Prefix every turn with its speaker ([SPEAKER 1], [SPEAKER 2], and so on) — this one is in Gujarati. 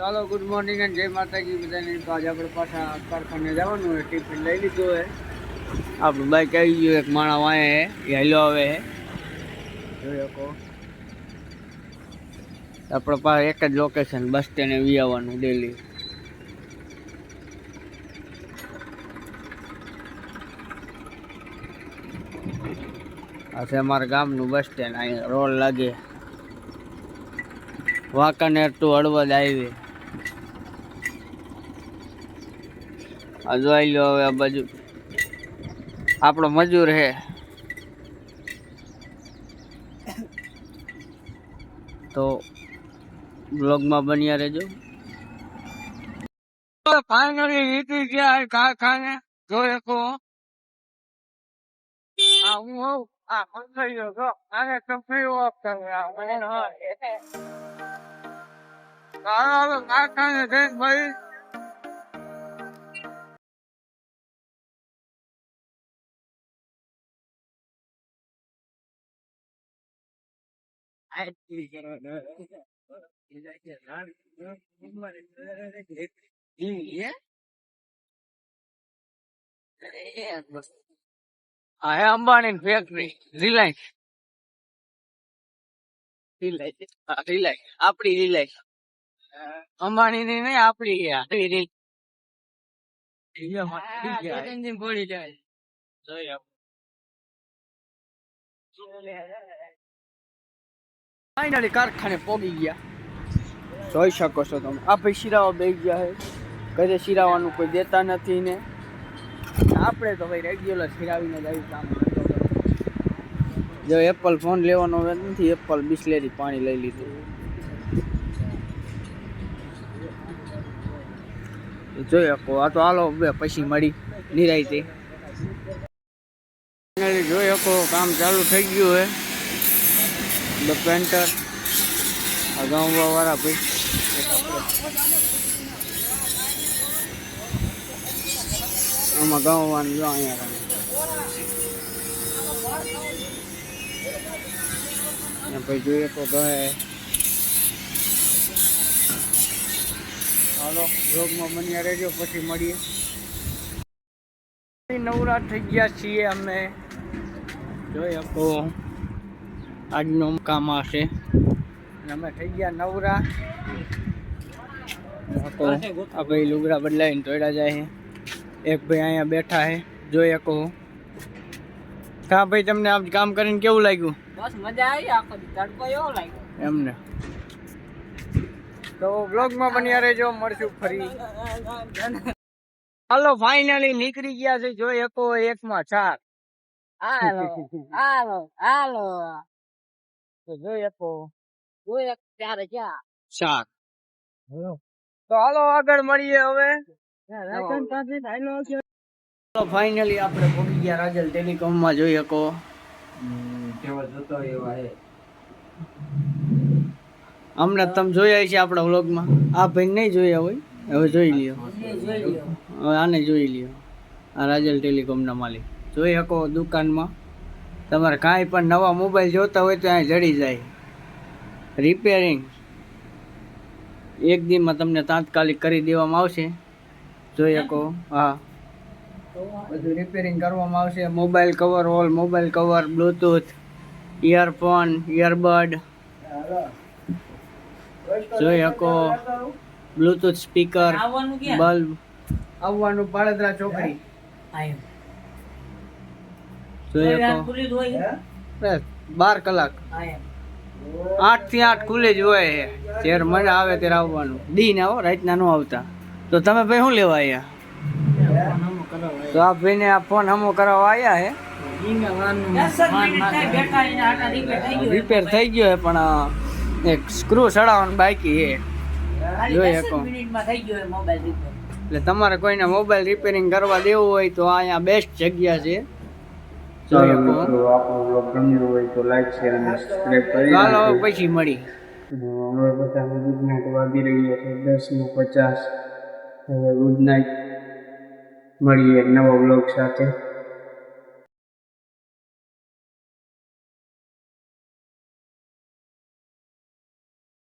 [SPEAKER 1] ચાલો ગુડ મોર્નિંગ અને જય માતાજી બધાને. તો આજે આપણે પાછા કારખાને જવાનું હોય. ટિફિન લઈ લીધું હોય. આપણું બાઈક આવી ગયું. એક માણસ વાય હે એ હેલો આવે હે જોઈ શકો. આપણે પાસે એક જ લોકેશન બસ સ્ટેન્ડે વી આવવાનું ડેલી. આ છે અમારા ગામનું બસ સ્ટેન્ડ. અહીંયા રોડ લાગે વાંકાનેર ટુ હળવદ હાઈવે. આ જોઈ લો. હવે આ બાજુ આપણો મજૂર હે તો બ્લોગમાં બન્યા રહેજો. ફાઇનલી નીકળી ગયા કારખાને. જોઈ શકો હું હોઉં આ થઈ ગયો છો. આને કંપની ઓફ કરે કારખાને જઈને ભાઈ હે અંબાણી ફેક્ટરી રિલાયન્સ. રિલાયન્સ આપડી રિલાયન્સ અંબાણી ની નહીં આપડી. ફાઇનલી કારખાને પોગી ગયા. જોઈ શકો છો તમે. આ ભાઈ શિરાવા બેસી ગયા છે. ઘરે શિરાવાનું કોઈ દેતા નથી ને આપણે તો ભાઈ રેગ્યુલર શિરાવીને જ આવી કામ કરતો. જો એપલ ફોન લેવાનો નથી. એપલ બિસ્લેરી પાણી લઈ લીધું. જોઈ શકો. આ તો હાલો બે પછી મળી નિરાયતે. જોઈ શકો કામ ચાલુ થઈ ગયું હે. ધ પેન્ટર આ ગામવા વાળા ભાઈ આમાં ગામવાનું જો અહીંયા ભાઈ જોઈએ તો કહે હાલો બ્લોગમાં બન્યા રહેજો. પછી મળીએ. નવરા થઈ ગયા છીએ અમે. જોઈ શકો આજનો કામ હશે. અમે થઈ ગયા નવરા. આ ભાઈ લુગડા બદલાવીને તોડ્યા જાય છે. એક ભાઈ અહીંયા બેઠા છે. જોઈ શકો. કા ભાઈ તમને આ કામ કરીને કેવું લાગ્યું? બસ મજા આવી. આખો તડકો એવો લાગ્યો એમને. તો બ્લોગમાં બન્યા રહેજો. મળશું ફરી. હાલો ફાઇનલી નીકળી ગયા છે. જોઈ શકો 1 માં 4. હાલો હાલો હાલો જોઈ શકો. જોઈ 4 તો હાલો આગળ મળીએ હવે. ફાઇનલી આપણે પહોંચી ગયા રાજલ ટેલિકોમ માં. જોઈ શકો હમણાં તમે જોયા છે આપણા વ્લોગમાં. આ ભાઈ નહીં જોયા હોય હવે જોઈ લ્યો. હવે આને જોઈ લ્યો. આ રાજલ ટેલિકોમના માલિક. જોઈ શકો દુકાનમાં તમારે કાંઈ પણ નવા મોબાઈલ જોતા હોય તો અહીં જડી જાય. રિપેરિંગ એક દીમાં તમને તાત્કાલિક કરી દેવામાં આવશે. જોઈ શકો. હા બધું રિપેરિંગ કરવામાં આવશે. Mobile cover all mobile cover Bluetooth earphone earbud જોઈ શકો. બ્લૂટૂથ સ્પીકર બલ્બ આવવાનું પાળદરા ચોકડી. જોઈ શકો 12 કલાક 8 થી 8 ખુલ્લે જ હોય. જ્યારે મજા આવે ત્યારે આવવાનું. દી ના હો રાતના ન આવતા. તો તમે ભાઈ શું લેવા આવ્યા? તો આ ભાઈને આ ફોન હમો કરવા આવ્યા હે. રિપેર થઈ ગયો હે પણ એક સ્ક્રૂ સડાવવાનું બાકી હે. જોઈ શકો. એટલે તમારે કોઈને મોબાઈલ રિપેરિંગ કરવા દેવું હોય તો અહીંયા બેસ્ટ જગ્યા છે. જોઈ શકો. આપણો બ્લોગ ગમ્યો હોય તો લાઈક શેર અને સબસ્ક્રાઇબ કરી નાખો. ચાલો પછી મળી. હવે બધાને ગુડ નાઇટ વાગી રહ્યો છે 10:50. હવે ગુડ નાઇટ. મળીએ એક નવા બ્લોગ સાથે.